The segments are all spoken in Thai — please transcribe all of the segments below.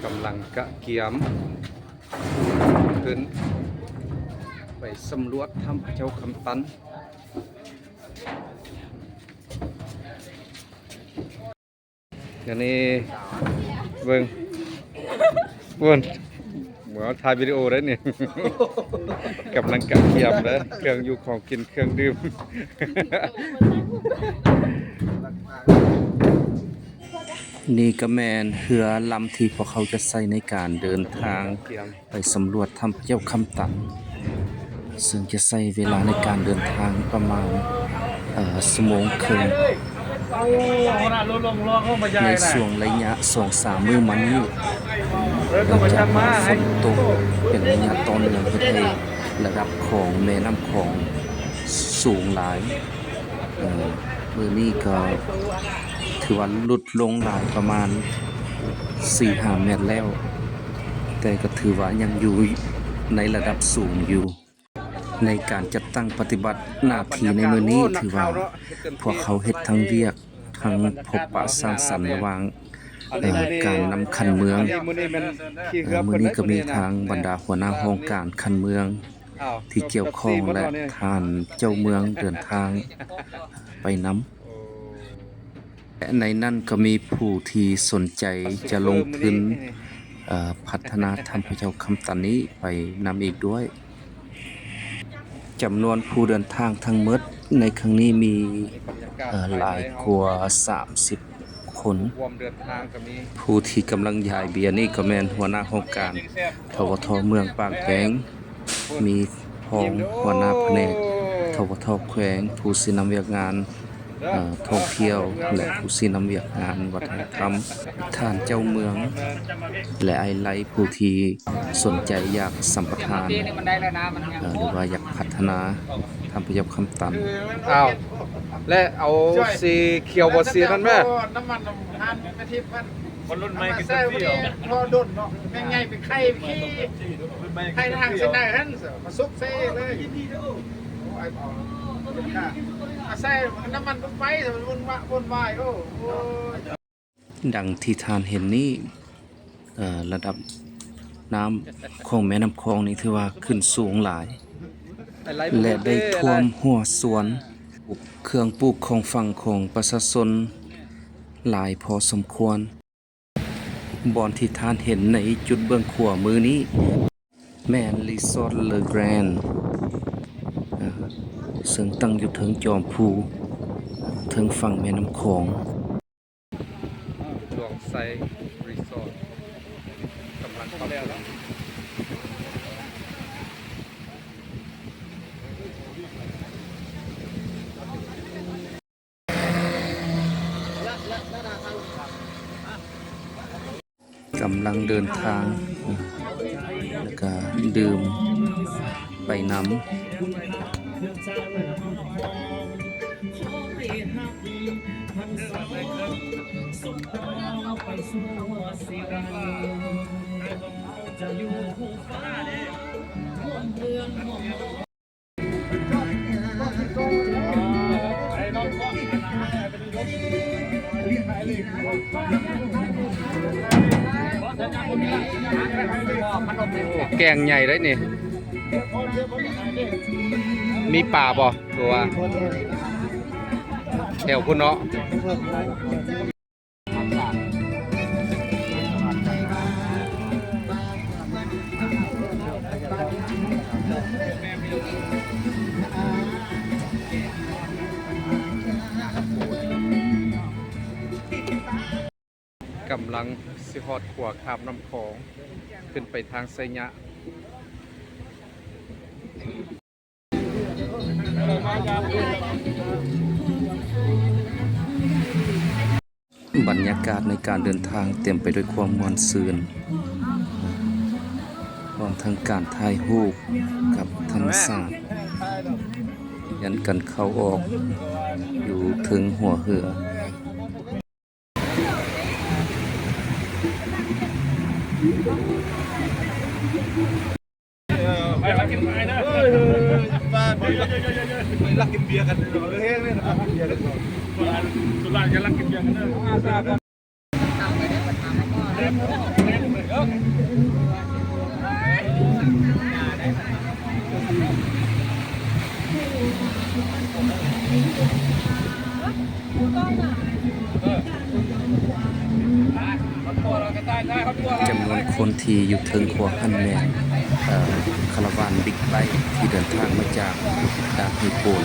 กำลังกะเกียมขึ้นไปสำรวจถ้ำพระเจ้าคำตันอันนี้เบิ่งเหมือนถ่ายวิดีโอได้เนี่ย กำลังกะเกียมนะเครื่องอยู่ของกินเครื่องดื่ม นี่ก็แมนเรือลำที่พวกเขาจะใช้ในการเดินทางไปสำรวจถ้ำพระเจ้าคำตันซึ่งจะใช้เวลาในการเดินทางประมาณชั่วโมงครึ่งในช่วงระยะ2-3 มื้อมานี้เนื่องจากว่าฝนตกเป็นระยะต่อเนื่องเฮ็ดให้ระดับของแม่น้ำของสูงหลายมื้อนี้ก็ถือว่าลดลงหลายประมาณ 4-5 เมตรแล้ว แต่ก็ถือว่ายังอยู่ในระดับสูงอยู่ในการจัดตั้งปฏิบัติหน้าที่ในมื้อนี้ถือว่าพวกเขาเฮ็ดทั้งเวียกทั้งพบปะสร้างสรรค์ระหว่างการนำคันเมืองมื้อนี้ก็มีทางบรรดาหัวหน้าโครงการคันเมืองที่เกี่ยวข้องและท่านเจ้าเมืองเดินทางไปนำและในนั้นก็มีผู้ที่สนใจจะลงทุนพัฒนาถ้ำพระเจ้าคำตันนี้ไปนำอีกด้วยจำนวนผู้เดินทางทั้งหมดในครั้งนี้มีหลายกว่า30 คนผู้ที่กำลังย้ายเบียร์นี่ก็แม่นหัวหน้าโครงการทวทเมืองปากแปงมีพองหัวหน้าแผนกทวทแขวงผู้สินำเวียกงานท่องเที่ยวและผู้สินำเวียกงานวัฒนธรรมท่านเจ้าเมืองและไอไลท์ผู้ที่สนใจอยากสัมปทานหรือว่าอยากพัฒนาทำพระเจ้าคำตันและเอาสีเขียวบ่สีนั่นแม่น้ำมันทานไปทิพย์คนรุ่นใหม่กินเที่ยวพอดนเนาะง่ายๆเป็นไข่ขี้ไข่ทางเส้นได้หั่นมาซุกเซ่เลยใส่น้ำมันไปวนวายดังที่ทานเห็นนี้ระดับน้ำของแม่น้ำคลองนี่ถือว่าขึ้นสูงหลายและได้ท่วมหัวสวนเครื่องปลูกของฝั่งของประชาชนหลายพอสมควรบอนที่ทานเห็นในจุดเบื้องขวามือนี้แม่นรีสอร์ทเลอแกรนซึ่งตั้งอยู่เทิงจอมภูเทิงฝั่งแม่น้ำโขงหลวงไซรีสอร์ทกำลังเข้าแล้วกำลังเดินทางแล้วก็ดื่มไปน้ำแกงใหญ่ได้นี่มีป่าบ่ตัวแถวพุ่นเนาะกำลังสิฮอดขวาคาบน้ำของขึ้นไปทางไซยะบรรยากาศในการเดินทางเต็มไปด้วยความม่วนซื่นพร้อมทั้งการถ่ายรูปกับธรรมชาติยันกันเข้าออกอยู่ถึงหัวเรือรักกินเบียร์กันรักกินเบียร์กันเฮ้ยเนี่ยรักกินเบียร์กันสุราจะรักกินเบียร์กันเนอะ จำนวนคนที่อยู่เทิงขัวหันแมนคาราวานบิ๊กไบค์ที่เดินทางมาจากดาฮิโปน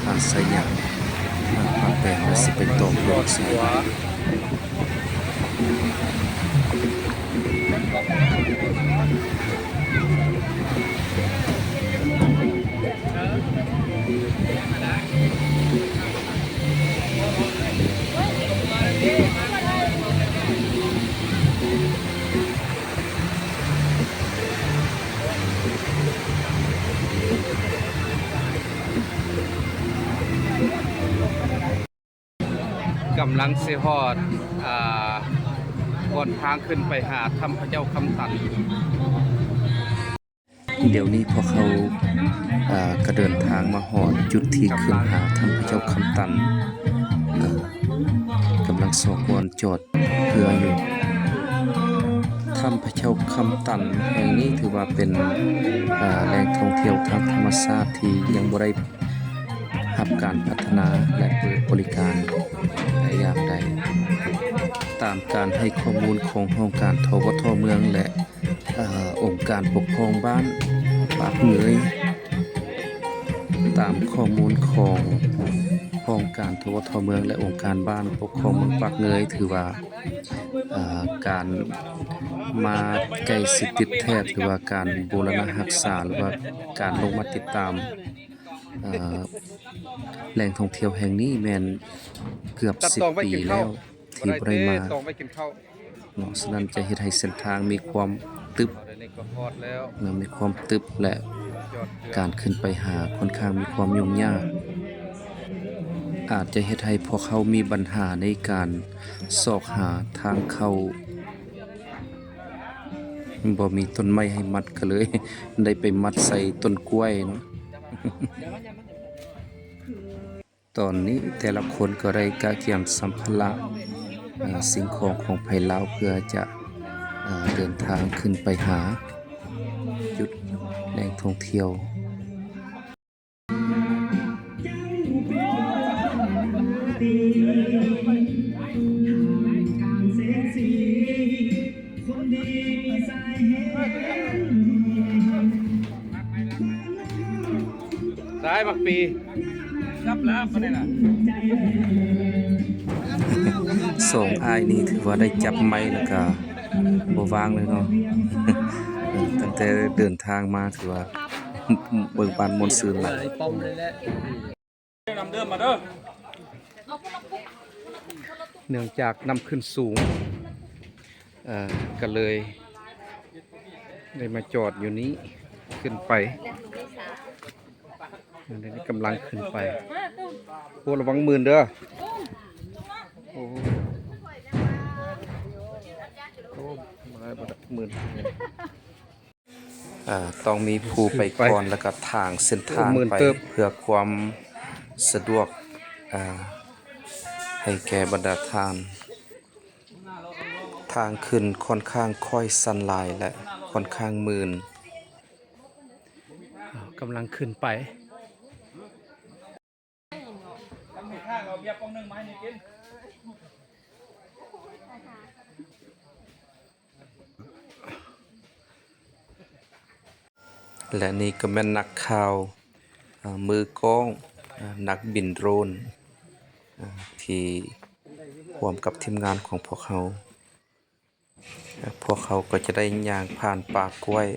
ผ่านไซยังผ่านแปลงและสิไปตกรถสิกำลังสิฮอดก่อนทางขึ้นไปหาถ้ำพระเจ้าคำตันเดี๋ยวนี้พอเขาก็เดินทางมาหอดจุดที่ขึ้นหาถ้ำพระเจ้าคำตันกำลังสอบวนจอดเพื่ออยู่ถ้ำพระเจ้าคำตันแห่งนี้ถือว่าเป็นแหล่งท่องเที่ยวทางธรรมชาติที่ยังบ่ได้รับการพัฒนาและเปิดบริการแต่อย่างใดตามการให้ข้อมูลของโครงการทวทเมืองและองค์การปกครองบ้านปากเหนื่อยตามข้อมูลของโครงการทวทเมืองและองค์การบ้านปกครองเมืองปากเหนื่อยถือว่าการมาใกล้สิติดแทบหรือว่าการบูรณะรักษาหรือว่าการลงมาติดตามแหล่งท่องเที่ยวแห่งนี้แม่นเกือบ10 ปีแล้วที่บ่ได้มาเนาะฉะนั้นจะเฮ็ดให้เส้นทางมีความตึบมีความตึบและการขึ้นไปหาค่อนข้างมีความยุ่งยากอาจจะเฮ็ดให้พวกเขามีปัญหาในการซอกหาทางเข้าบ่มีต้นไม้ให้มัดก็เลยได้ไปมัดใส่ต้นกล้วยเนาะ ตอนนี้แต่ละคนก็ได้กะเกียมสัมภาระสิ่งของไผลาวเพื่อจะเดินทางขึ้นไปหาจุดแหล่งท่องเที่ยวสายบักปีรับแล้วมาได้ล่ะส่งอ้ายนี่ถือว่าได้จับไม้แล้วก็บ่วางเลยเนาะ ตั้งแต่เดินทางมาถือว่าเบิกบานมนต์ซื่นหลายป้อมเลยแหละนำเดิมมาเด้อเนื่องจากนำขึ้นสูงก็เลยได้มาจอดอยู่นี้ขึ้นไปเดี๋ยวนี้กำลังขึ้นไปโอ้ระวังมือเด้อโอ้มาได้มือต้องมีผู้ไปก่อนแล้วก็ทางเส้นทางไปเพื่อความสะดวกให้แก่บรรดาทางขึ้นค่อนข้างค่อยสั่นหลายและค่อนข้างมืนกำลังขึ้นไปและนี่ก็เป็นนักข่าวมือกล้องนักบินโดรนที่ร่วมกับทีมงานของพวกเขาก็จะได้ย่างผ่านป่ากล้วย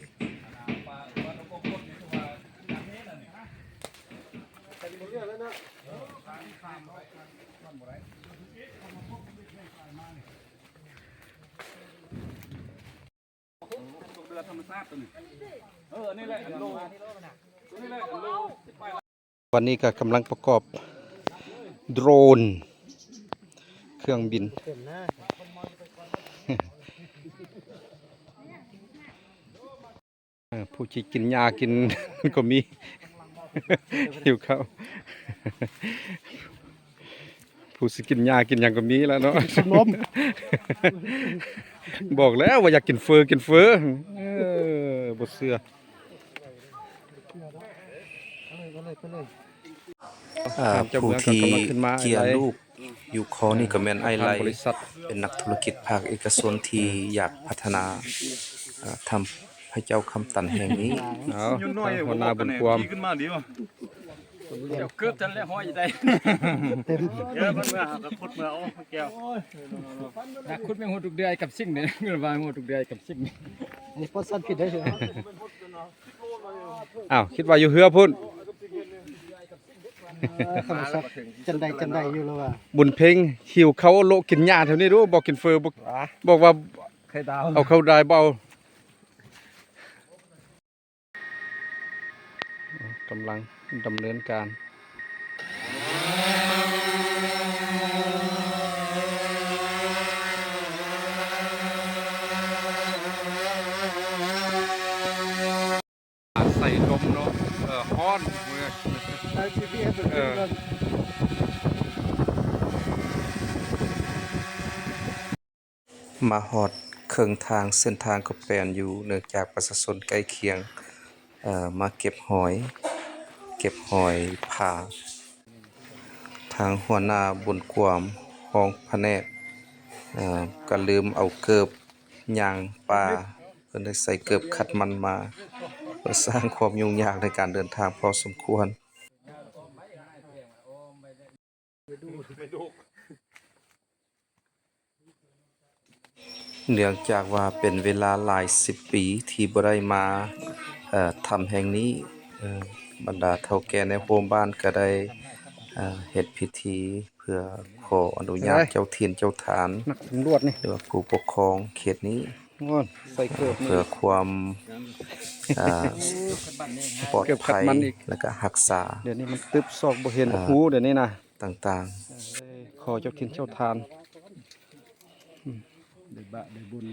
วันนี้ก็กำลังประกอบโดรนเครื่องบินผู้ที่กินยากินก็มีอยู่เขาผู้ที่กินยากินอย่างก็มีแล้วเนาะ บอกแล้วว่าอยากกินเฟอกินเฟอบ่เชื่อ ผู้ที่ กำลังขึ้นมา เกียร์ลูกอยู่คอนี่ก็แม่นไอไล ทางบริษัท เป็นนักธุรกิจภาคเอกชนที่อยากพัฒนาทำให้เจ้าคำตันแห่งนี้ เอา ยุ่นน้อย หัวหน้าบุญความ ขึ้นมาดีวะเดี๋ยวเกือบทันแล้วห้อยได้เดี๋ยวมันเมื่อหากระพุดเมื่อเอาแก้ว นักขุดแมงหัวทุกเดือยกับสิ่งเนี่ยเงินวางหัวทุกเดือยกับสิ่งนี่ นี่พอสั้นผิดได้ใช่ไหม อ้าวคิดว่าอยู่เฮือพุ่น จำได้อยู่แล้วว่า บุญเพ็งหิวเขาโลกินหญ้าแถวนี้รู้บอกกินเฟอบอกว่า ไข่ดาว เอาเข้าได้เบา กำลังดำเนินการใส่ลมเนาะฮ้อนมือ มาฮอดเครื่องทางเส้นทางก็แปลนอยู่เนื่องจากประชาชนใกล้เคียงมาเก็บหอยผ่าทางหัวหน้าบุญกวามห้องพะแนกก็ลืมเอาเกิบย่างปลาเพิ่นได้ใส่เกิบขัดมันมาเพื่อสร้างความยุ่งยากในการเดินทางพอสมควร เนื่องจากว่าเป็นเวลาหลายสิบปีที่บ่ได้มาทำแห่งนี้บรรดาเฒ่าแก่ในโฮมบ้านก็ได้เฮ็ดพิธีเพื่อขออนุญาตเจ้าถิ่นเจ้าฐาน นักสำรวจนี่ หรือว่าผู้ปกครองเขตนี้ งอนใส่เกิบนี่ เพื่อความปลอด เก็บขัด ภัย มันอีก และก็รักษา เดี๋ยวนี้มันตึบซอกบ่เห็นหูเดี๋ยวนี้นะ ต่าง ขอเจ้าทินเจ้าทาน ได้บะได้บุญ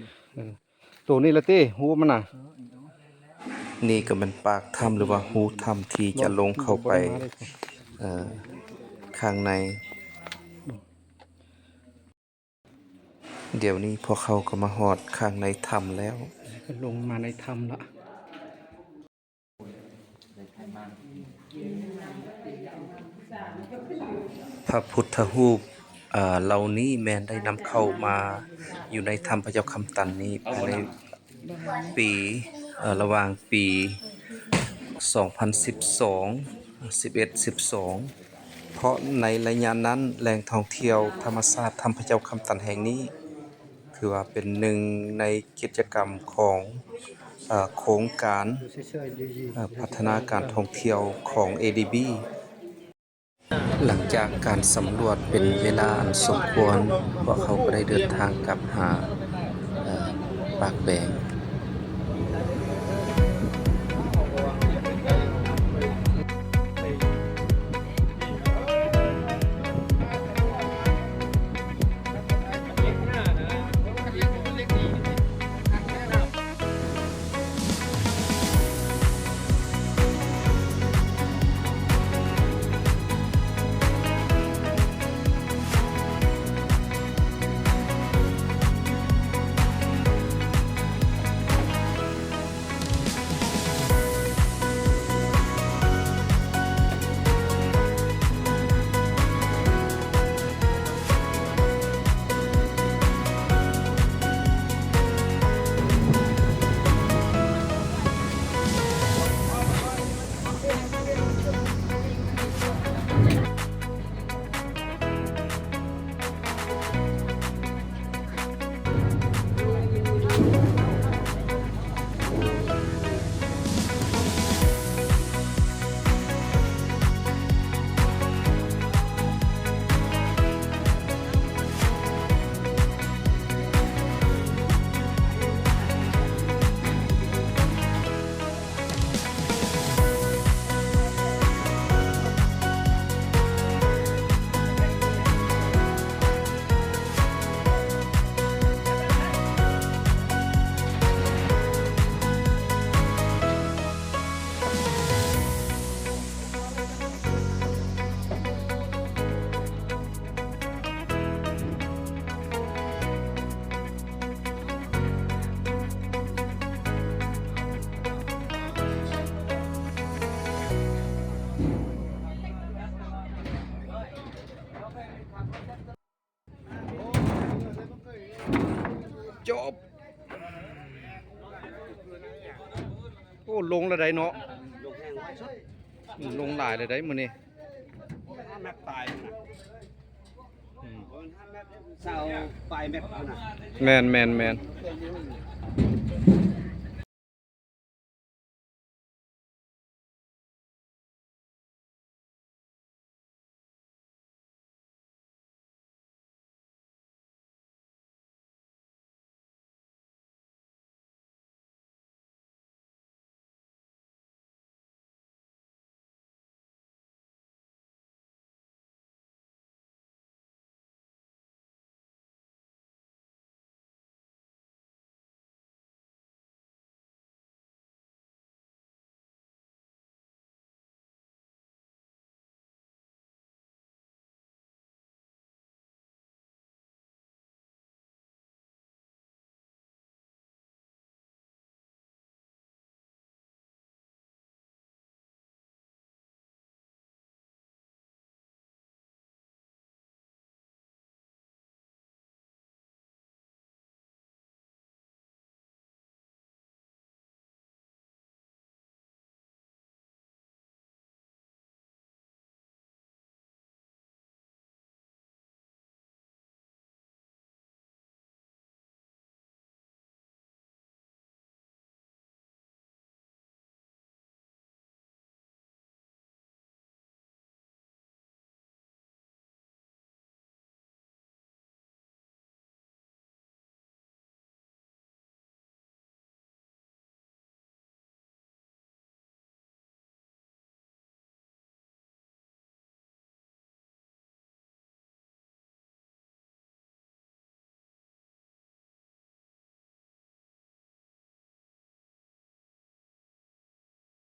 ตัวนี้ละติหูมันน่ะ ๆ นี่ก็เป็นปากถ้ำหรือว่าหูถ้ำที่จะลงเข้าไปข้างใน เดี๋ยวนี้พวกเขาก็มาฮอดข้างในถ้ำแล้ว ลงมาในถ้ำละ พระพุทธรูปเหล่านี้แม้นได้นำเข้ามาอยู่ในถ้ำพระเจ้าคำตันนี้ภายในปีระหว่างปี 2012 11 12 เพราะในระยะนั้นแหล่งท่องเที่ยวธรรมชาติถ้ำพระเจ้าคำตันแห่งนี้คือว่าเป็นหนึ่งในกิจกรรมของโครงการพัฒนาการท่องเที่ยวของ ADB หลังจากการสำรวจเป็นเวลาอันสมควรพวกเขาก็ได้เดินทางกลับหาปากแบง อ้ลงแล้วได้เนาะ ลงแห้งไว้ชุด ลงหลายเลยได้มื้อนี้ 5 เมตรตายนะ อืม 5 เมตรเศร้าปลายเมตรนะ แม่น